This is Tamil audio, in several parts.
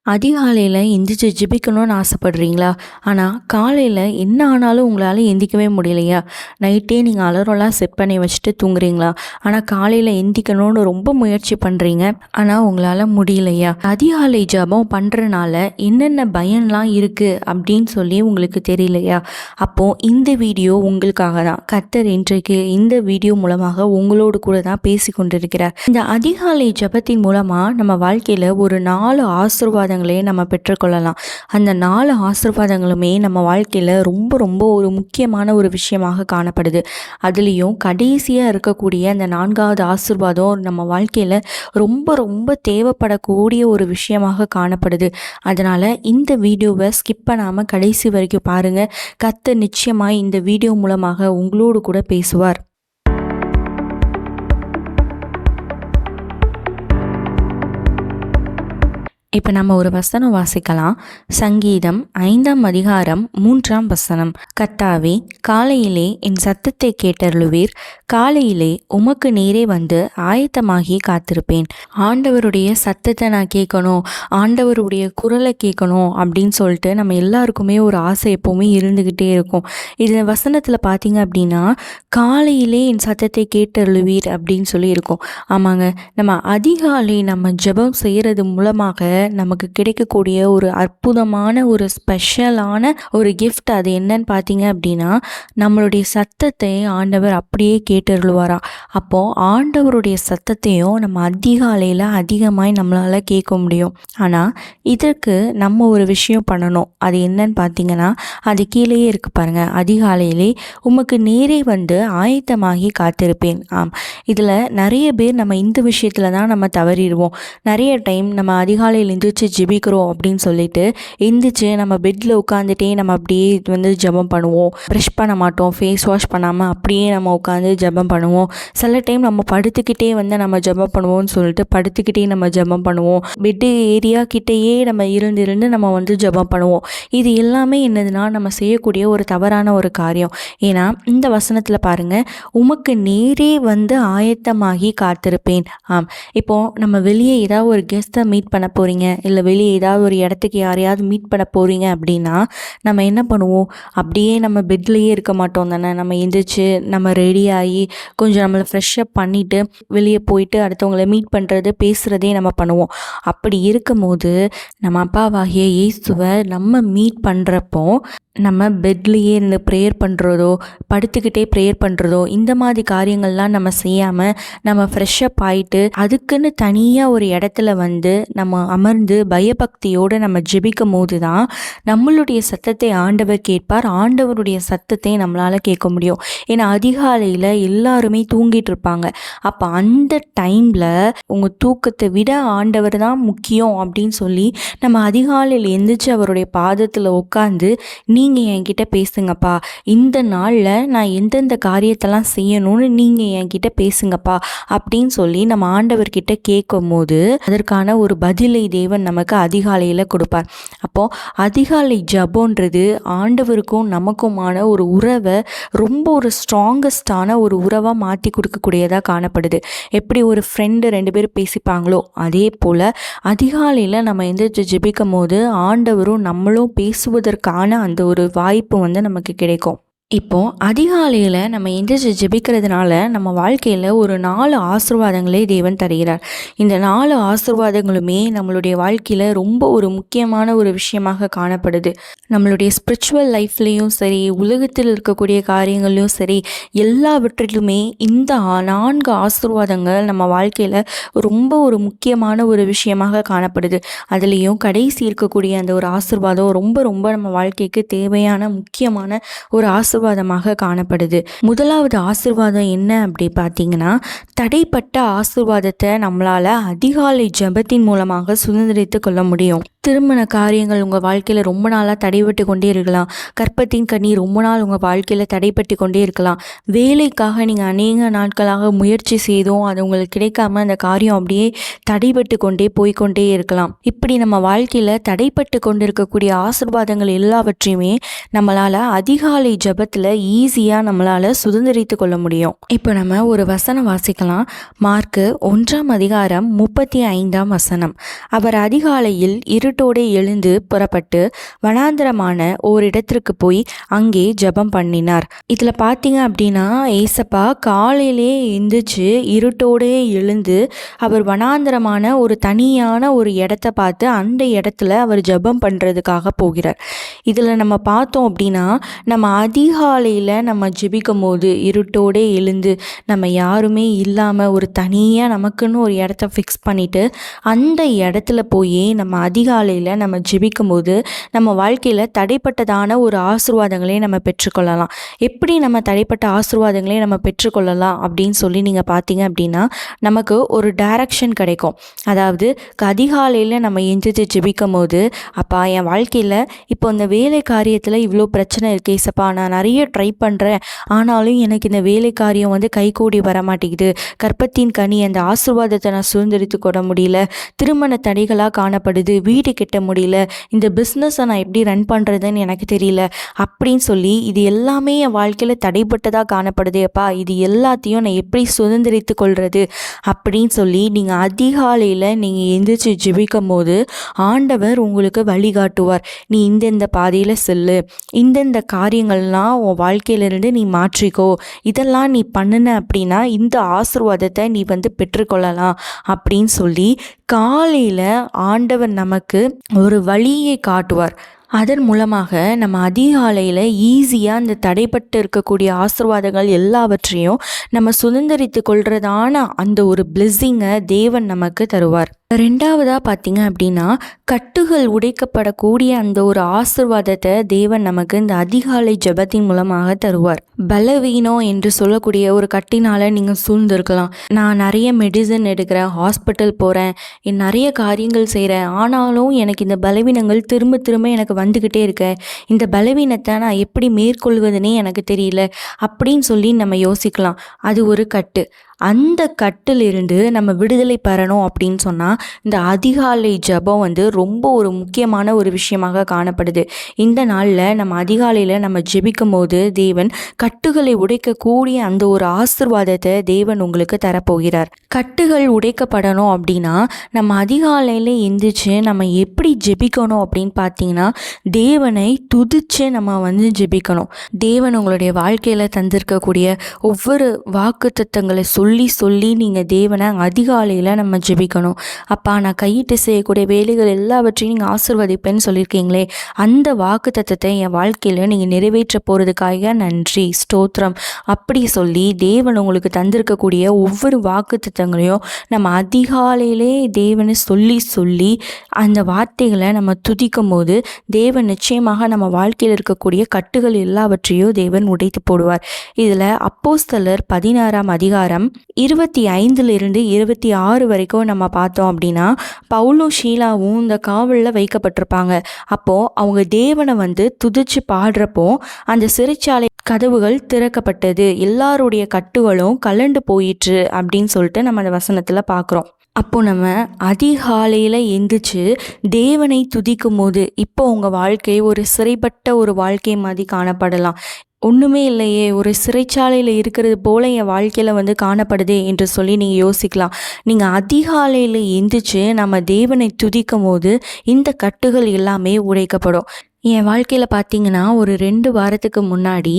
அதிகாலையில் எந்திரிச்சு ஜெபிக்கணும்னு ஆசைப்படுறீங்களா? ஆனால் காலையில் என்ன ஆனாலும் உங்களால் எந்திரிக்கவே முடியலையா? நைட்டே நீங்கள் அலாரம்லாம் செட் பண்ணி வச்சுட்டு தூங்குறீங்களா? ஆனால் காலையில் எந்திரிக்கணும்னு ரொம்ப முயற்சி பண்ணுறீங்க, ஆனால் உங்களால் முடியலையா? அதிகாலை ஜெபம் பண்ணுறனால என்னென்ன பயன்லாம் இருக்குது அப்படின்னு சொல்லி உங்களுக்கு தெரியலையா? அப்போது இந்த வீடியோ உங்களுக்காக தான். கர்த்தர் இன்றைக்கு இந்த வீடியோ மூலமாக உங்களோடு கூட தான் பேசி கொண்டிருக்கிறார். இந்த அதிகாலை ஜெபத்தின் மூலமாக நம்ம வாழ்க்கையில் ஒரு 4 ஆசீர்வாதங்களை நம்ம பெற்றுக்கொள்ளலாம். அந்த 4 ஆசீர்வாதங்களுமே நம்ம வாழ்க்கையில் ரொம்ப ரொம்ப ஒரு முக்கியமான ஒரு விஷயமாக காணப்படுது. அதுலேயும் கடைசியாக இருக்கக்கூடிய அந்த 4வது ஆசீர்வாதம் நம்ம வாழ்க்கையில் ரொம்ப ரொம்ப தேவைப்படக்கூடிய ஒரு விஷயமாக காணப்படுது. அதனால் இந்த வீடியோவை ஸ்கிப் பண்ணாமல் கடைசி வரைக்கும் பாருங்கள். கர்த்தர் நிச்சயமாக இந்த வீடியோ மூலமாக உங்களோடு கூட பேசுவார். இப்போ நம்ம ஒரு வசனம் வாசிக்கலாம். சங்கீதம் 5ஆம் அதிகாரம் 3ஆம் வசனம். கர்த்தாவே, காலையிலே என் சத்தத்தை கேட்டருளுவீர், காலையிலே உமக்கு நேரே வந்து ஆயத்தமாகி காத்திருப்பேன். ஆண்டவருடைய சத்தத்தை நான் கேட்கணும், ஆண்டவருடைய குரலை கேட்கணும் அப்படின்னு சொல்லிட்டு நம்ம எல்லாருக்குமே ஒரு ஆசை எப்போவுமே இருந்துக்கிட்டே இருக்கும். இது வசனத்தில் பார்த்தீங்க அப்படின்னா, காலையிலே என் சத்தத்தை கேட்டருளுவீர் அப்படின்னு சொல்லி இருக்கும். ஆமாங்க, நம்ம அதிகாலை நம்ம ஜெபம் செய்கிறது மூலமாக நமக்கு கிடைக்கக்கூடிய ஒரு அற்புதமான ஒரு ஸ்பெஷலான ஒரு கிஃப்ட். அது என்னன்னு பார்த்தீங்க அப்படின்னா, நம்மளுடைய சத்தத்தை ஆண்டவர் அப்படியே கேட்டருளுவாராம். அப்போது ஆண்டவருடைய சத்தத்தையும் நம்ம அதிகாலையில் அதிகமாக நம்மளால் கேட்க முடியும். ஆனால் இதற்கு நம்ம ஒரு விஷயம் பண்ணணும். அது என்னன்னு பார்த்தீங்கன்னா, அது கீழேயே இருக்குது பாருங்கள். அதிகாலையிலே உமக்கு நேரே வந்து ஆயத்தமாகி காத்திருப்பேன். இதில் நிறைய பேர் நம்ம இந்த விஷயத்தில் தான் நம்ம தவறிடுவோம். நிறைய டைம் நம்ம அதிகாலையில் எந்திரிச்சு ஜெபிக்கிறோம் அப்படின்னு சொல்லிட்டு எந்திரிச்சு நம்ம பெட்டில் உட்காந்துட்டே நம்ம அப்படியே வந்து ஜெபம் பண்ணுவோம். ப்ரஷ் பண்ண மாட்டோம், ஃபேஸ் வாஷ் பண்ணாமல் அப்படியே நம்ம உட்காந்து ஜெபம் பண்ணுவோம். சில டைம் நம்ம படுத்துக்கிட்டே வந்து நம்ம ஜெபம் பண்ணுவோம்னு சொல்லிட்டு படுத்துக்கிட்டே நம்ம ஜெபம் பண்ணுவோம். பெட்டு ஏரியா கிட்டேயே நம்ம இருந்து நம்ம வந்து ஜெபம் பண்ணுவோம். இது எல்லாமே என்னதுன்னா நம்ம செய்யக்கூடிய ஒரு தவறான ஒரு காரியம். ஏன்னா இந்த வசனத்தில் பாருங்கள், உமக்கு நேரே வந்து ஆயத்தமாகி காத்திருப்பேன். இப்போது நம்ம வெளியே ஏதாவது ஒரு கெஸ்ட்டை மீட் பண்ண போகிறீங்க, இல்லை வெளியே ஏதாவது ஒரு இடத்துக்கு யாரையாவது மீட் பண்ண போகிறீங்க அப்படின்னா நம்ம என்ன பண்ணுவோம்? அப்படியே நம்ம பெட்லேயே இருக்க மாட்டோம் தானே. நம்ம எந்திரிச்சு நம்ம ரெடி ஆகி கொஞ்சம் நம்மளை ஃப்ரெஷ்ஷப் பண்ணிவிட்டு வெளியே போயிட்டு அடுத்தவங்களை மீட் பண்ணுறது பேசுகிறதே நம்ம பண்ணுவோம். அப்படி இருக்கும்போது நம்ம அப்பாவாகிய இயேசுவை நம்ம மீட் பண்ணுறப்போ நம்ம பெட்லேயே இருந்து ப்ரேயர் பண்ணுறதோ, படுத்துக்கிட்டே ப்ரேயர் பண்ணுறதோ, இந்த மாதிரி காரியங்கள்லாம் நம்ம செய்யாமல் நம்ம ஃப்ரெஷ்ஷப் ஆகிட்டு அதுக்குன்னு தனியாக ஒரு இடத்துல வந்து நம்ம அமர்ந்து பயபக்தியோடு நம்ம ஜெபிக்கும் போது தான் நம்மளுடைய சத்தத்தை ஆண்டவர் கேட்பார். ஆண்டவருடைய சத்தத்தை நம்மளால் கேட்க முடியும். ஏன்னா அதிகாலையில் எல்லாருமே தூங்கிட்டு இருப்பாங்க. அப்போ அந்த டைமில் உங்கள் தூக்கத்தை விட ஆண்டவர் தான் முக்கியம் அப்படின்னு சொல்லி நம்ம அதிகாலையில் எந்திரிச்சு அவருடைய பாதத்தில் உட்காந்து, நீங்கள் என்கிட்ட பேசுங்கப்பா, இந்த நாளில் நான் எந்தெந்த காரியத்தெல்லாம் செய்யணும்னு நீங்கள் என்கிட்ட பேசுங்கப்பா அப்படின்னு சொல்லி நம்ம ஆண்டவர்கிட்ட கேட்கும் போது அதற்கான ஒரு பதிலை தேவன் நமக்கு அதிகாலையில் கொடுப்பார். அப்போது அதிகாலை ஜெபம்ன்றது ஆண்டவருக்கும் நமக்குமான ஒரு உறவை ரொம்ப ஒரு ஸ்ட்ராங்கஸ்டான ஒரு உறவாக மாற்றி கொடுக்கக்கூடியதாக காணப்படுது. எப்படி ஒரு ஃப்ரெண்டு 2 பேரும் பேசிப்பாங்களோ அதே போல் அதிகாலையில் நம்ம எந்திரிச்சு ஜெபிக்கும் போது ஆண்டவரும் நம்மளும் பேசுவதற்கான அந்த ஒரு வாய்ப்பு வந்து நமக்கு கிடைக்கும். இப்போது அதிகாலையில் நம்ம எந்திரிச்சு ஜெபிக்கிறதுனால நம்ம வாழ்க்கையில் ஒரு 4 ஆசீர்வாதங்களே தேவன் தருகிறார். இந்த 4 ஆசீர்வாதங்களுமே நம்மளுடைய வாழ்க்கையில் ரொம்ப ஒரு முக்கியமான ஒரு விஷயமாக காணப்படுது. நம்மளுடைய ஸ்பிரிச்சுவல் லைஃப்லேயும் சரி, உலகத்தில் இருக்கக்கூடிய காரியங்கள்லையும் சரி, எல்லாவற்றிலுமே இந்த 4 ஆசீர்வாதங்கள் நம்ம வாழ்க்கையில் ரொம்ப ஒரு முக்கியமான ஒரு விஷயமாக காணப்படுது. அதுலேயும் கடைசி இருக்கக்கூடிய அந்த ஒரு ஆசீர்வாதம் ரொம்ப ரொம்ப நம்ம வாழ்க்கைக்கு தேவையான முக்கியமான ஒரு ஆசீர்வாதமாக காணப்படுது. முதலாவது ஆசீர்வாதம் என்ன அப்படி பார்த்தீங்கன்னா, தடைப்பட்ட ஆசீர்வாதத்தை நம்மளால் அதிகாலை ஜெபத்தின் மூலமாக சுதந்திரித்து கொள்ள முடியும். திருமண காரியங்கள் உங்கள் வாழ்க்கையில் ரொம்ப நாளாக தடைபட்டு கொண்டே இருக்கலாம். கர்ப்பத்தின் கண்ணீர் ரொம்ப நாள் உங்கள் வாழ்க்கையில் தடைப்பட்டு கொண்டே இருக்கலாம். வேலைக்காக நீங்கள் அநேக நாட்களாக முயற்சி செய்தும் அது உங்களுக்கு கிடைக்காம அந்த காரியம் அப்படியே தடைபட்டு கொண்டே போய்கொண்டே இருக்கலாம். இப்படி நம்ம வாழ்க்கையில் தடைப்பட்டு கொண்டு இருக்கக்கூடிய ஆசீர்வாதங்கள் எல்லாவற்றையுமே நம்மளால் அதிகாலை ஜெபத்தில் ஈஸியாக நம்மளால் சுதந்திரித்து கொள்ள முடியும். இப்போ நம்ம ஒரு வசனம் வாசிக்கலாம். மார்க்கு 1ஆம் அதிகாரம் 35ஆம் வசனம். அவர் அதிகாலையில் இருட்டோடு எழுந்து புறப்பட்டு வனாந்தரமான ஓரிடத்திற்கு போய் அங்கே ஜெபம் பண்ணினார். இதில் பார்த்தீங்க அப்படின்னா ஏசப்பா காலையிலே எந்திரிச்சு இருட்டோடே எழுந்து அவர் வனாந்தரமான ஒரு தனியான ஒரு இடத்த பார்த்து அந்த இடத்துல அவர் ஜெபம் பண்ணுறதுக்காக போகிறார். இதில் நம்ம பார்த்தோம் அப்படின்னா நம்ம அதிகாலையில் நம்ம ஜெபிக்கும் போது இருட்டோடே எழுந்து நம்ம யாருமே இல்லாமல் ஒரு தனியாக நமக்குன்னு ஒரு இடத்த ஃபிக்ஸ் பண்ணிவிட்டு அந்த இடத்துல போய் நம்ம அதிகாலையில் நம்ம ஜெபிக்கும் போது நம்ம வாழ்க்கையில் தடைப்பட்டதான ஒரு ஆசீர்வாதங்களை நம்ம பெற்றுக்கொள்ளலாம். எப்படி நம்ம தடைப்பட்ட ஆசீர்வாதங்களை நம்ம பெற்றுக்கொள்ளலாம் அப்படின்னு சொல்லி நீங்கள் பார்த்தீங்க அப்படின்னா நமக்கு ஒரு டைரக்ஷன் கிடைக்கும். அதாவது அதிகாலையில் நம்ம எந்திரிச்சு ஜெபிக்கும் போது அப்பா என் வாழ்க்கையில் இப்போ இந்த வேலை காரியத்தில் இவ்வளோ பிரச்சனை இருக்கே சப்பா, நான் நிறைய ட்ரை பண்ணுறேன், ஆனாலும் எனக்கு இந்த வேலை காரியம் கைகூடி வர மாட்டேங்குது, கற்பத்தின் கனி அந்த ஆசீர்வாதத்தை நான் சுதந்திரித்து கொள்ள முடியல, திருமண தடைகளாக காணப்படுது, வீடு கட்ட முடியல, இந்த பிஸ்னஸை நான் எப்படி ரன் பண்ணுறதுன்னு எனக்கு தெரியல அப்படின்னு சொல்லி இது எல்லாமே என் வாழ்க்கையில் தடைப்பட்டதாக காணப்படுது அப்பா, இது எல்லாத்தையும் நான் எப்படி சுதந்திரித்து கொள்வது அப்படின்னு சொல்லி நீங்கள் அதிகாலையில் நீங்கள் எந்திரிச்சு ஜெபிக்கும் போது ஆண்டவர் உங்களுக்கு வழிகாட்டுவார். நீ இந்தந்த பாதையில் செல்லு, இந்தந்த காரியங்கள்லாம் உன் வாழ்க்கையிலிருந்து நீ மாற்றிக்கோ, இதெல்லாம் நீ பண்ணுன அப்படின்னா இந்த ஆசீர்வாதத்தை நீ பெற்றுக்கொள்ளலாம் அப்படின்னு சொல்லி காலையில் ஆண்டவர் நமக்கு ஒரு வழியை காட்டுவார். அதன் மூலமாக நம்ம அதிகாலையில் ஈஸியாக அந்த தடைப்பட்டு இருக்கக்கூடிய ஆசீர்வாதங்கள் எல்லாவற்றையும் நம்ம சுதந்திரித்து கொள்றதான அந்த ஒரு பிளெஸ்ஸிங்கை தேவன் நமக்கு தருவார். ரெண்டாவதாக பார்த்தீங்க அப்படின்னா கட்டுகள் உடைக்கப்படக்கூடிய அந்த ஒரு ஆசீர்வாதத்தை தேவன் நமக்கு இந்த அதிகாலை ஜெபத்தின் மூலமாக தருவார். பலவீனம் என்று சொல்லக்கூடிய ஒரு கட்டினால் நீங்கள் சூழ்ந்திருக்கலாம். நான் நிறைய மெடிசன் எடுக்கிறேன், ஹாஸ்பிட்டல் போகிறேன், நிறைய காரியங்கள் செய்கிறேன், ஆனாலும் எனக்கு இந்த பலவீனங்கள் திரும்ப திரும்ப எனக்கு வந்துக்கிட்டே இருக்க, இந்த பலவீனத்தை நான் எப்படி மேற்கொள்வதுனே எனக்கு தெரியல அப்படின்னு சொல்லி நம்ம யோசிக்கலாம். அது ஒரு கட்டு. அந்த கட்டிலிருந்து நம்ம விடுதலை பெறணும் அப்படின்னு சொன்னால் இந்த அதிகாலை ஜெபம் ரொம்ப ஒரு முக்கியமான ஒரு விஷயமாக காணப்படுது. இந்த நாளில் நம்ம அதிகாலையில் நம்ம ஜெபிக்கும் போது தேவன் கட்டுகளை உடைக்கக்கூடிய அந்த ஒரு ஆசீர்வாதத்தை தேவன் உங்களுக்கு தரப்போகிறார். கட்டுகள் உடைக்கப்படணும் அப்படின்னா நம்ம அதிகாலையில் எந்திரிச்சு நம்ம எப்படி ஜெபிக்கணும் அப்படின்னு பார்த்தீங்கன்னா தேவனை துதிச்சு நம்ம ஜெபிக்கணும். தேவன் உங்களுடைய வாழ்க்கையில் தந்திருக்கக்கூடிய ஒவ்வொரு வாக்குத்தத்தங்களை சொல்லி நீங்கள் தேவனை அதிகாலையில் நம்ம ஜெபிக்கணும். அப்பா நான் கையிட்டு செய்யக்கூடிய வேலைகள் எல்லாவற்றையும் நீங்கள் ஆசீர்வதிப்பேன்னு சொல்லியிருக்கீங்களே, அந்த வாக்குத்தத்தத்தை என் வாழ்க்கையில் நீங்கள் நிறைவேற்ற போகிறதுக்காக நன்றி, ஸ்தோத்திரம் அப்படி சொல்லி தேவன் உங்களுக்கு தந்திருக்கக்கூடிய ஒவ்வொரு வாக்குத்தத்தங்களையும் நம்ம அதிகாலையிலே தேவனை சொல்லி அந்த வார்த்தைகளை நம்ம துதிக்கும் போது தேவன் நிச்சயமாக நம்ம வாழ்க்கையில் இருக்கக்கூடிய கட்டுகள் எல்லாவற்றையும் தேவன் உடைத்து போடுவார். இதில் அப்போஸ்தலர் 16ஆம் அதிகாரம் 25 26 வரைக்கும் நம்ம பார்த்தோம் அப்படின்னா பவுலும் ஷீலாவும் இந்த காவலில் வைக்கப்பட்டிருப்பாங்க. அப்போது அவங்க தேவனை துதிச்சு பாடுறப்போ அந்த சிறைச்சாலை கதவுகள் திறக்கப்பட்டது, எல்லாருடைய கட்டுகளும் கலண்டு போயிற்று அப்படின்னு சொல்லிட்டு நம்ம அந்த வசனத்தில் பார்க்குறோம். அப்போது நம்ம அதிகாலையில் எந்திரிச்சு தேவனை துதிக்கும் போது இப்போ உங்கள் வாழ்க்கை ஒரு சிறைப்பட்ட ஒரு வாழ்க்கை மாதிரி காணப்படலாம். ஒன்றுமே இல்லையே, ஒரு சிறைச்சாலையில் இருக்கிறது போல் என் வாழ்க்கையில் காணப்படுதே என்று சொல்லி நீங்கள் யோசிக்கலாம். நீங்கள் அதிகாலையில் எந்திரிச்சு நம்ம தேவனை துதிக்கும் போது இந்த கட்டுகள் எல்லாமே உடைக்கப்படும். என் வாழ்க்கையில் பார்த்தீங்கன்னா ஒரு 2 வாரத்துக்கு முன்னாடி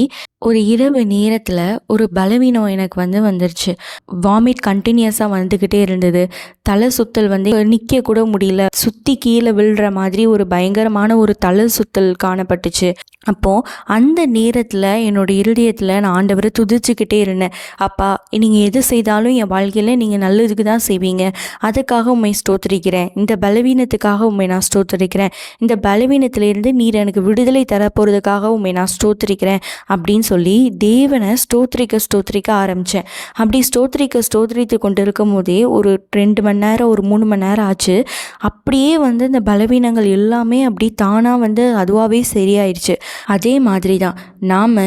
ஒரு இரவு நேரத்தில் ஒரு பலவீனம் எனக்கு வந்துருச்சு. வாமிட் கண்டினியூஸாக வந்துக்கிட்டே இருந்தது. தலை சுத்தல் நிற்க கூட முடியல, சுற்றி கீழே விழுற மாதிரி ஒரு பயங்கரமான ஒரு தலை சுத்தல் காணப்பட்டுச்சு. அப்போது அந்த நேரத்தில் என்னோடய இருதயத்தில் நான் ஆண்டவரை துதிச்சுக்கிட்டே இருந்தேன். அப்பா நீங்கள் எது செய்தாலும் என் வாழ்க்கையில் நீங்கள் நல்லதுக்கு தான் செய்வீங்க, அதுக்காக உண்மை ஸ்தோத்திரிக்கிறேன், இந்த பலவீனத்துக்காக உண்மை நான் ஸ்தோத்திரிக்கிறேன், இந்த பலவீனத்திலிருந்து நீர் எனக்கு விடுதலை தரப்போகிறதுக்காக உண்மை நான் ஸ்தோத்திரிக்கிறேன் அப்படின்னு சொல்லி தேவனை ஸ்தோத்திரிக்க ஆரம்பித்தேன். அப்படி ஸ்தோத்திரித்து கொண்டு இருக்கும் போதே ஒரு 2 மணி நேரம் ஒரு 3 மணி நேரம் ஆச்சு. அப்படியே இந்த பலவீனங்கள் எல்லாமே அப்படி தானாக அதுவாகவே சரியாயிடுச்சு. அதே மாதிரி தான் நாம்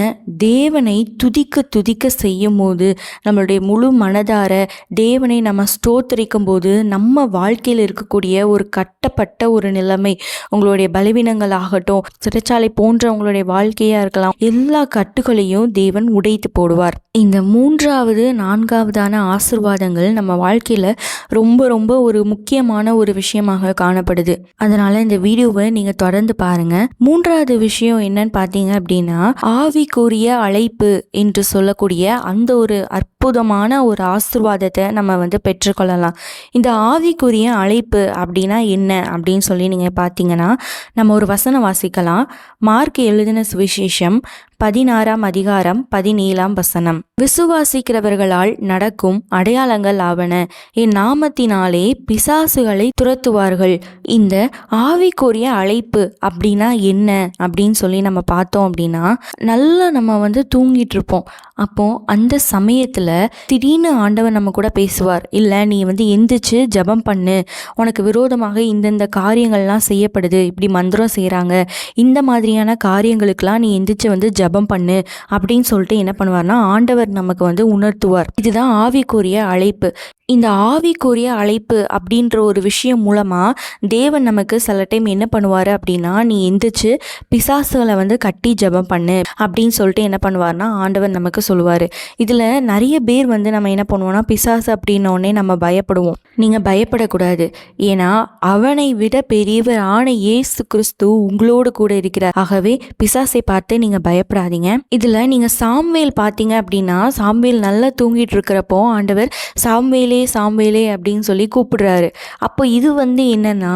தேவனை துதிக்க செய்யும் போது நம்மளுடைய முழு மனதார தேவனை நம்ம ஸ்தோத்திரிக்கும் போது நம்ம வாழ்க்கையில் இருக்கக்கூடிய ஒரு கட்டப்பட்ட ஒரு நிலைமை, உங்களுடைய பலவீனங்கள் ஆகட்டும், இருக்கட்டும், சிறைச்சாலை போன்ற உங்களுடைய வாழ்க்கையாக இருக்கலாம், எல்லா கட்டுகளையும் தேவன் உடைத்து போடுவார். இந்த 3வது 4வதான ஆசீர்வாதங்கள் நம்ம வாழ்க்கையில் ரொம்ப ரொம்ப ஒரு முக்கியமான ஒரு விஷயமாக காணப்படுது. அதனால் இந்த வீடியோவை நீங்கள் தொடர்ந்து பாருங்கள். 3வது விஷயம் என்னன்னு பார்த்தீங்க அப்படின்னா, ஆவிக்குரிய அழைப்பு என்று சொல்லக்கூடிய அந்த ஒரு அற்புதமான ஒரு ஆசீர்வாதத்தை நம்ம பெற்றுக்கொள்ளலாம். இந்த ஆவிக்குரிய அழைப்பு அப்படின்னா என்ன அப்படின்னு சொல்லி நீங்கள் பார்த்தீங்கன்னா, நம்ம ஒரு வசனம் வாசிக்கலாம். மார்க் எழுதின சுவிசேஷம் 16ஆம் அதிகாரம் 17ஆம் வசனம். விசுவாசிக்கிறவர்களால் நடக்கும் அடையாளங்கள் ஆவன, என் நாமத்தினாலே பிசாசுகளை துரத்துவார்கள். இந்த ஆவிக்குரிய அழைப்பு அப்படின்னா என்ன அப்படின்னு சொல்லி நம்ம பார்த்தோம் அப்படின்னா, நல்லா நம்ம தூங்கிட்டு இருப்போம். அப்போ அந்த சமயத்தில் திடீர்னு ஆண்டவர் நம்ம கூட பேசுவார். இல்லை, நீ எந்திரிச்சு ஜெபம் பண்ணு, உனக்கு விரோதமாக இந்தந்த காரியங்கள்லாம் செய்யப்படுது, இப்படி மந்திரம் செய்கிறாங்க, இந்த மாதிரியான காரியங்களுக்கெல்லாம் நீ எந்திரிச்சு ஜெபம் பண்ணு அப்படின்னு சொல்லிட்டு என்ன பண்ணுவார்னா ஆண்டவர் நமக்கு உணர்த்துவார். இதுதான் ஆவிக்குரிய அழைப்பு. இந்த ஆவிக்குரிய அழைப்பு அப்படின்ற ஒரு விஷயம் மூலமாக தேவன் நமக்கு சில டைம் என்ன பண்ணுவார் அப்படின்னா, நீ எந்திரிச்சு பிசாசுகளை கட்டி ஜெபம் பண்ணு அப்படின்னு சொல்லிட்டு என்ன பண்ணுவார்னா ஆண்டவர் நமக்கு சொல்லுவார். இதில் நிறைய பேர் நம்ம என்ன பண்ணுவோம்னா, பிசாசு அப்படின்னோடனே நம்ம பயப்படுவோம். நீங்கள் பயப்படக்கூடாது. ஏன்னா அவனை விட பெரியவர் ஆன இயேசு கிறிஸ்து உங்களோடு கூட இருக்கிறார். ஆகவே பிசாசை பார்த்து நீங்கள் பயப்படாதீங்க. இதில் நீங்கள் சாம்வேல் பார்த்தீங்க அப்படின்னா, சாம்வேல் நல்லா தூங்கிட்டு இருக்கிறப்போ ஆண்டவர் சாம்வேலே சாம்வேலே அப்படின்னு சொல்லி கூப்பிடுறாரு. அப்போ இது என்னன்னா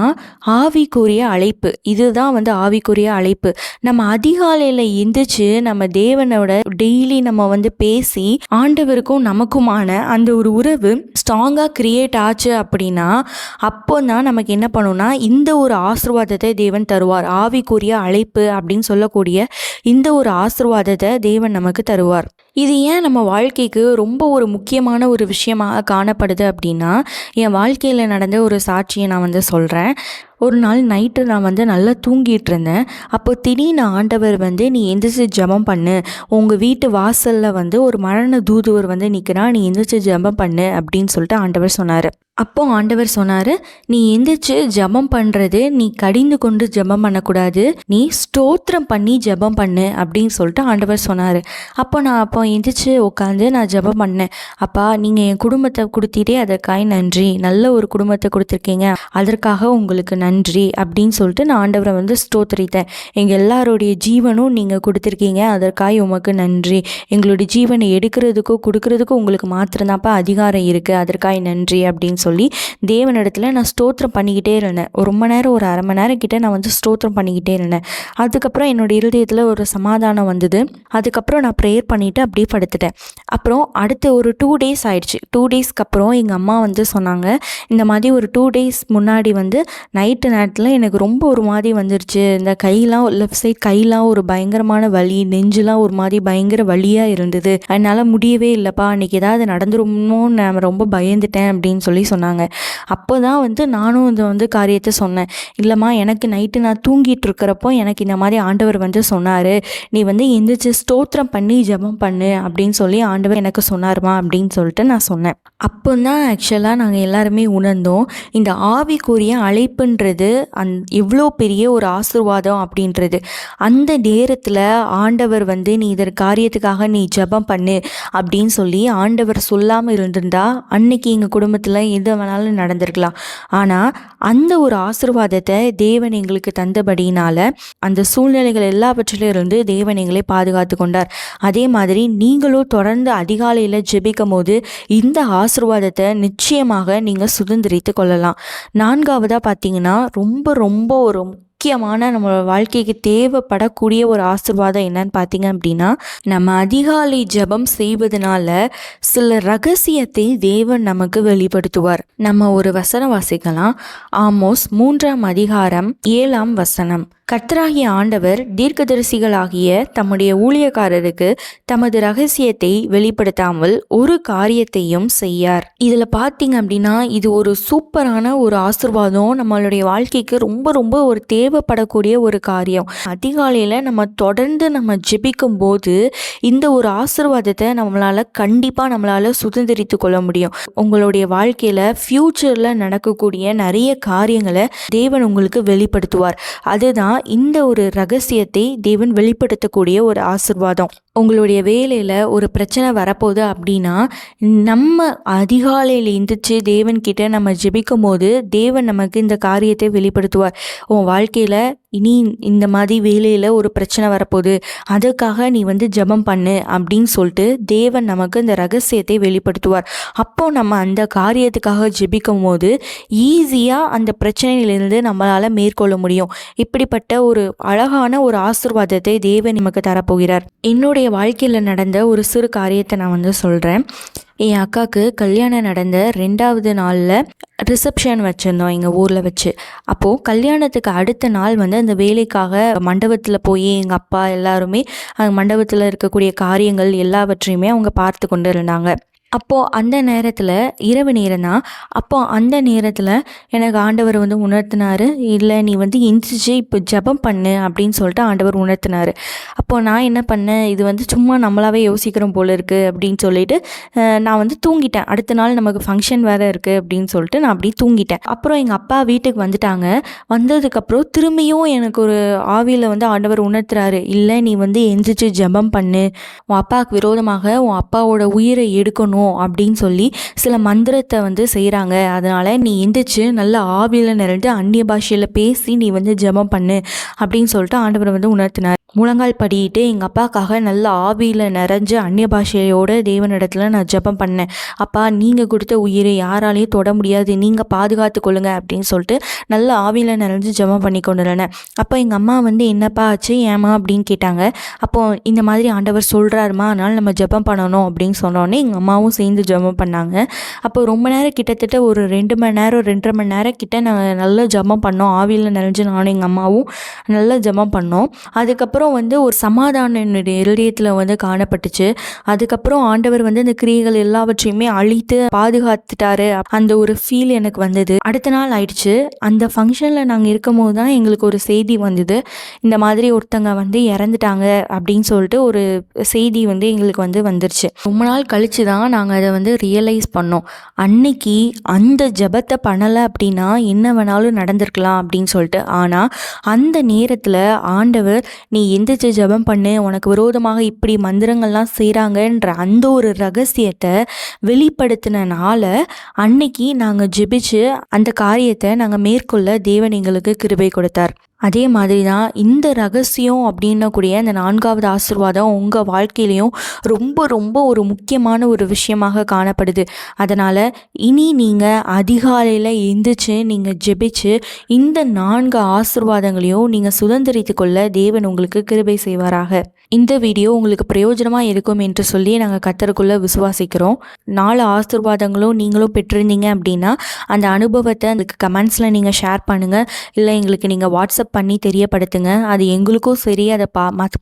ஆவிக்குரிய அழைப்பு. இதுதான் ஆவிக்குரிய அழைப்பு. நம்ம அதிகாலையில் எந்திரிச்சு நம்ம தேவனோட டெய்லி நம்ம பேசி ஆண்டவருக்கும் நமக்குமான அந்த ஒரு உறவு ஸ்ட்ராங்காக கிரியேட் ஆச்சு அப்படின்னா, அப்போ தான் நமக்கு என்ன பண்ணுன்னா இந்த ஒரு ஆசீர்வாதத்தை தேவன் தருவார். ஆவிக்குரிய அழைப்பு அப்படின்னு சொல்லக்கூடிய இந்த ஒரு ஆசீர்வாதத்தை தேவன் நமக்கு தருவார். இது ஏன் நம்ம வாழ்க்கைக்கு ரொம்ப ஒரு முக்கியமான ஒரு விஷயமாக காணப்படுது அப்படின்னா, என் வாழ்க்கையில் நடந்த ஒரு சாட்சியை நான் சொல்கிறேன். ஒரு நாள் நைட்டு நான் நல்லா தூங்கிட்டு இருந்தேன். அப்போ திடீர்னு ஆண்டவர் நீ எந்திரிச்சு ஜெபம் பண்ணு, உங்கள் வீட்டு வாசலில் ஒரு மரண தூதுவர் நிற்கிறான், நீ எந்திரிச்சு ஜெபம் பண்ணு அப்படின்னு சொல்லிட்டு ஆண்டவர் சொன்னார். அப்போ ஆண்டவர் சொன்னார், நீ எந்திரிச்சு ஜெபம் பண்ணுறது நீ கடிந்து கொண்டு ஜெபம் பண்ணக்கூடாது, நீ ஸ்தோத்திரம் பண்ணி ஜெபம் பண்ணு அப்படின்னு சொல்லிட்டு ஆண்டவர் சொன்னார். அப்போ எந்திரிச்சு உட்காந்து நான் ஜெபம் பண்ணேன். அப்பா, நீங்கள் என் குடும்பத்தை கொடுத்திட்டே அதற்காக நன்றி, நல்ல ஒரு குடும்பத்தை கொடுத்துருக்கீங்க, அதற்காக உங்களுக்கு நன்றி அப்படின்னு சொல்லிட்டு நான் ஆண்டவரை ஸ்தோத்திரித்தேன். எங்கள் எல்லாருடைய ஜீவனும் நீங்கள் கொடுத்துருக்கீங்க, அதற்காக உமக்கு நன்றி. எங்களுடைய ஜீவனை எடுக்கிறதுக்கும் கொடுக்கறதுக்கும் உங்களுக்கு மாத்திரம்தான்ப்பா அதிகாரம் இருக்குது, அதற்காக நன்றி அப்படின்னு சொல்லி தேவனிடத்தில் நான் ஸ்தோத்திரம் பண்ணிக்கிட்டே இருந்தேன். ஒரு ரொம்ப நேரம், ஒரு அரை மணி நேரம் கிட்ட நான் ஸ்தோத்திரம் பண்ணிக்கிட்டே இருந்தேன். அதுக்கப்புறம் என்னோட இருதயத்தில் ஒரு சமாதானம் வந்தது. அதுக்கப்புறம் நான் ப்ரேயர் பண்ணிவிட்டு அப்படியே படுத்துட்டேன். அப்புறம் அடுத்து ஒரு 2 days ஆயிடுச்சு. 2 daysக்கு அப்புறம் எங்கள் அம்மா சொன்னாங்க, இந்த மாதிரி ஒரு 2 days முன்னாடி நைட்டு நேரத்தில் எனக்கு ரொம்ப ஒரு மாதிரி வந்துருச்சு, இந்த கையெல்லாம் லெஃப்ட் சைட் கையெல்லாம் ஒரு பயங்கரமான வலி, நெஞ்சுலாம் ஒரு மாதிரி பயங்கர வலியாக இருந்தது, அதனால் முடியவே இல்லைப்பா, அன்றைக்கி ஏதாவது நடந்துருமோன்னு நான் ரொம்ப பயந்துட்டேன் அப்படின்னு சொல்லி சொன்னாங்க. அப்போ தான் நானும் இந்த காரியத்தை சொன்னேன். இல்லைம்மா, எனக்கு நைட்டு நான் தூங்கிட்டு இருக்கிறப்போ எனக்கு இந்த மாதிரி ஆண்டவர் சொன்னார், நீ எந்திரிச்சு ஸ்தோத்திரம் பண்ணி ஜெபம் பண்ணு அப்படின்னு சொல்லி ஆண்டவர் எனக்கு சொன்னார்மா அப்படின்னு சொல்லிட்டு நான் சொன்னேன். அப்போ தான் ஆக்சுவலாக நாங்கள் எல்லாருமே உணர்ந்தோம், இந்த ஆவிக்குரிய அழைப்புன்றது எவ்வளோ பெரிய ஒரு ஆசீர்வாதம் அப்படின்றது. அந்த நேரத்தில் ஆண்டவர் நீ இதற்கு காரியத்துக்காக நீ ஜெபம் பண்ணு அப்படின்னு சொல்லி ஆண்டவர் சொல்லாமல் இருந்திருந்தா அன்னைக்கு எங்கள் குடும்பத்தில் எது வேணாலும் நடந்திருக்கலாம். ஆனால் அந்த ஒரு ஆசீர்வாதத்தை தேவன் எங்களுக்கு தந்தபடினால அந்த சூழ்நிலைகள் எல்லாவற்றிலும் இருந்து தேவன் எங்களை பாதுகாத்து கொண்டார். அதே மாதிரி நீங்களும் தொடர்ந்து அதிகாலையில் ஜெபிக்கும் போது இந்த ஆசீர்வாதத்தை நிச்சயமாக நீங்கள் சுதந்திரித்து கொள்ளலாம். 4வதாக பார்த்தீங்கன்னா, ரொம்ப ரொம்ப ஒரு முக்கியமான நம்ம வாழ்க்கைக்கு தேவைப்படக்கூடிய ஒரு ஆசீர்வாதம் என்னன்னு பார்த்தீங்க அப்படின்னா, நம்ம அதிகாலை ஜெபம் செய்வதனால சில ரகசியத்தை தேவன் நமக்கு வெளிப்படுத்துவார். நம்ம ஒரு வசனம் வாசிக்கலாம். ஆமோஸ் 3ஆம் அதிகாரம் 7ஆம் வசனம். கர்த்தராகிய ஆண்டவர் தீர்க்கதரிசிகளாகிய தம்முடைய ஊழியக்காரருக்கு தமது ரகசியத்தை வெளிப்படுத்தாமல் ஒரு காரியத்தையும் செய்யார். இதில் பார்த்தீங்க அப்படின்னா, இது ஒரு சூப்பரான ஒரு ஆசீர்வாதம், நம்மளுடைய வாழ்க்கைக்கு ரொம்ப ரொம்ப ஒரு தேவைப்படக்கூடிய ஒரு காரியம். அதிகாலையில் நம்ம தொடர்ந்து நம்ம ஜெபிக்கும் போது இந்த ஒரு ஆசீர்வாதத்தை நம்மளால் சுதந்திரித்து கொள்ள முடியும். உங்களுடைய வாழ்க்கையில் ஃப்யூச்சரில் நடக்கக்கூடிய நிறைய காரியங்களை தேவன் உங்களுக்கு வெளிப்படுத்துவார். அதுதான் இந்த ஒரு ரகசியத்தை தேவன் வெளிப்படுத்தக்கூடிய ஒரு ஆசீர்வாதம். உங்களுடைய வேலையில் ஒரு பிரச்சனை வரப்போகுது அப்படின்னா, நம்ம அதிகாலையில் எந்திரிச்சு தேவன்கிட்ட நம்ம ஜெபிக்கும் போது தேவன் நமக்கு இந்த காரியத்தை வெளிப்படுத்துவார். உன் வாழ்க்கையில் இனி இந்த மாதிரி வேலையில் ஒரு பிரச்சனை வரப்போகுது, அதுக்காக நீ ஜெபம் பண்ணு அப்படின்னு சொல்லிட்டு தேவன் நமக்கு இந்த ரகசியத்தை வெளிப்படுத்துவார். அப்போது நம்ம அந்த காரியத்துக்காக ஜெபிக்கும் போது ஈஸியாக அந்த பிரச்சனையிலிருந்து நம்மளால் மேற்கொள்ள முடியும். இப்படிப்பட்ட ஒரு அழகான ஒரு ஆசீர்வாதத்தை தேவன் நமக்கு தரப்போகிறார். என்னுடைய வாழ்க்கையில் நடந்த ஒரு சிறு காரியத்தை நான் சொல்கிறேன். என் அக்காவுக்கு கல்யாணம் நடந்த 2வது நாளில் ரிசப்ஷன் வச்சுருந்தோம் எங்கள் ஊரில் வச்சு. அப்போது கல்யாணத்துக்கு அடுத்த நாள் அந்த வேலைக்காக மண்டபத்தில் போய் எங்கள் அப்பா எல்லாருமே மண்டபத்தில் இருக்கக்கூடிய காரியங்கள் எல்லாவற்றையுமே அவங்க பார்த்து கொண்டு இருந்தாங்க. அப்போது அந்த நேரத்தில் இரவு நேரம் தான். அப்போது அந்த நேரத்தில் எனக்கு ஆண்டவர் உணர்த்தினார், இல்லை நீ எந்திரிச்சு இப்போ ஜெபம் பண்ணு அப்படின்னு சொல்லிட்டு ஆண்டவர் உணர்த்தினார். அப்போது நான் என்ன பண்ணேன், இது சும்மா நம்மளாவே யோசிக்கிறோம் போல இருக்குது அப்படின்னு சொல்லிட்டு நான் தூங்கிட்டேன். அடுத்த நாள் நமக்கு ஃபங்க்ஷன் வேறு இருக்குது அப்படின்னு சொல்லிட்டு நான் அப்படி தூங்கிட்டேன். அப்புறம் எங்கள் அப்பா வீட்டுக்கு வந்துட்டாங்க. வந்ததுக்கப்புறம் திரும்பியும் எனக்கு ஒரு ஆவியில் ஆண்டவர் உணர்த்துறாரு, இல்லை நீ எந்திரிச்சு ஜெபம் பண்ணு, உன் அப்பாவுக்கு விரோதமாக உன் அப்பாவோட உயிரை எடுக்கணும் அப்படின்னு சொல்லி சில மந்திரத்தை செய்கிறாங்க. அதனால் நீ எந்திரிச்சு நல்ல ஆவியில் நிறைஞ்சு அந்நிய பாஷையில் பேசி நீ ஜெபம் பண்ணு அப்படின்னு சொல்லிட்டு ஆண்டவர் உணர்த்தினார். முழங்கால் படியிட்டு எங்கள் அப்பாவுக்காக நல்ல ஆவியில் நிறைஞ்சு அந்நிய பாஷையோட தேவனிடத்தில் நான் ஜெபம் பண்ணேன். அப்பா, நீங்கள் கொடுத்த உயிரை யாராலையும் தொட முடியாது, நீங்கள் பாதுகாத்து கொள்ளுங்க அப்படின்னு சொல்லிட்டு நல்ல ஆவியில் நிறைஞ்சு ஜெபம் பண்ணி கொண்டு இருந்தேன். அப்போ எங்கள் அம்மா என்னப்பா ஆச்சு, ஏமா அப்படின்னு கேட்டாங்க. அப்போது இந்த மாதிரி ஆண்டவர் சொல்கிறாருமா, அதனால் நம்ம ஜெபம் பண்ணணும் அப்படின்னு சொன்னோடனே எங்கள் அம்மாவும் சேர்ந்து ஜெபம் பண்ணாங்க. அப்போ ரொம்ப நேரம், கிட்டத்தட்ட ஒரு 2 மணி நேரம் 2.5 மணி நேரம் கிட்ட நாங்கள் நல்லா ஜெபம் பண்ணோம். ஆவியில் நிறைஞ்சு நானும் எங்கள் அம்மாவும் நல்லா ஜெபம் பண்ணோம். அதுக்கப்புறம் ஒரு சமாதானம் என்னுடைய இருதயத்தில் காணப்பட்டுச்சு. அதுக்கப்புறம் ஆண்டவர் இந்த கிரியைகள் எல்லாவற்றையுமே அழித்து பாதுகாத்துட்டாரு. அந்த ஒரு ஃபீல் எனக்கு வந்தது. அடுத்த நாள் ஆயிடுச்சு. அந்த ஃபங்க்ஷனில் நாங்கள் இருக்கும் போது தான் எங்களுக்கு ஒரு செய்தி வந்தது. இந்த மாதிரி ஒருத்தங்க இறந்துட்டாங்க அப்படின்னு சொல்லிட்டு ஒரு செய்தி எங்களுக்கு வந்துருச்சு. ரொம்ப நாள் கழிச்சு தான் நாங்கள் அதை ரியலைஸ் பண்ணோம். அன்னைக்கு அந்த ஜெபத்தை பண்ணலை அப்படின்னா என்ன வேணாலும் நடந்திருக்கலாம் அப்படின்னு சொல்லிட்டு. ஆனால் அந்த நேரத்தில் ஆண்டவர், நீ எந்திரிச்சு ஜெபம் பண்ணு, உனக்கு விரோதமாக இப்படி மந்திரங்கள்லாம் செய்கிறாங்கன்ற அந்த ஒரு ரகசியத்தை வெளிப்படுத்தினால அன்னைக்கு நாங்கள் ஜெபிச்சு அந்த காரியத்தை நாங்கள் மேற்கொள்ள தேவன் எங்களுக்கு கிருபை கொடுத்தார். அதே மாதிரி தான் இந்த ரகசியம் அப்படின்னக்கூடிய அந்த 4வது ஆசீர்வாதம் உங்கள் வாழ்க்கையிலையும் ரொம்ப ரொம்ப ஒரு முக்கியமான ஒரு விஷயமாக காணப்படுது. அதனால் இனி நீங்கள் அதிகாலையில் எந்திரிச்சு நீங்கள் ஜெபிச்சு இந்த 4 ஆசீர்வாதங்களையும் நீங்கள் சுதந்திரித்து கொள்ள தேவன் உங்களுக்கு கிருபை செய்வாராக. இந்த வீடியோ உங்களுக்கு பிரயோஜனமாக இருக்கும் என்று சொல்லி நாங்கள் கர்த்தருக்குள்ளே விசுவாசிக்கிறோம். 4 ஆசீர்வாதங்களும் நீங்களும் பெற்றிருந்தீங்க அப்படின்னா அந்த அனுபவத்தை அதுக்கு கமெண்ட்ஸில் நீங்கள் ஷேர் பண்ணுங்கள். இல்லை எங்களுக்கு நீங்கள் வாட்ஸ்அப் பண்ணி தெரியப்படுத்துங்க. அது எங்களுக்கும் சரி, அதை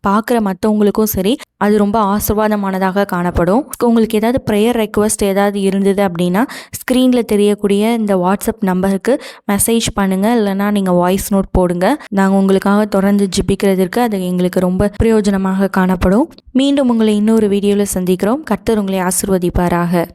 பார்க்குற மற்றவங்களுக்கும் சரி அது ரொம்ப ஆசீர்வாதமானதாக காணப்படும். உங்களுக்கு ஏதாவது ப்ரேயர் ரெக்வஸ்ட் ஏதாவது இருந்தது அப்படின்னா ஸ்க்ரீனில் தெரியக்கூடிய இந்த வாட்ஸ்அப் நம்பருக்கு மெசேஜ் பண்ணுங்கள். இல்லைனா நீங்கள் வாய்ஸ் நோட் போடுங்க. நாங்கள் உங்களுக்காக தொடர்ந்து ஜெபிக்கிறதுக்கு அது எங்களுக்கு ரொம்ப பிரயோஜனமாக காணப்படும். மீண்டும் உங்களை இன்னொரு வீடியோவில் சந்திக்கிறோம். கர்த்தர் உங்களை ஆசீர்வதிப்பாராக.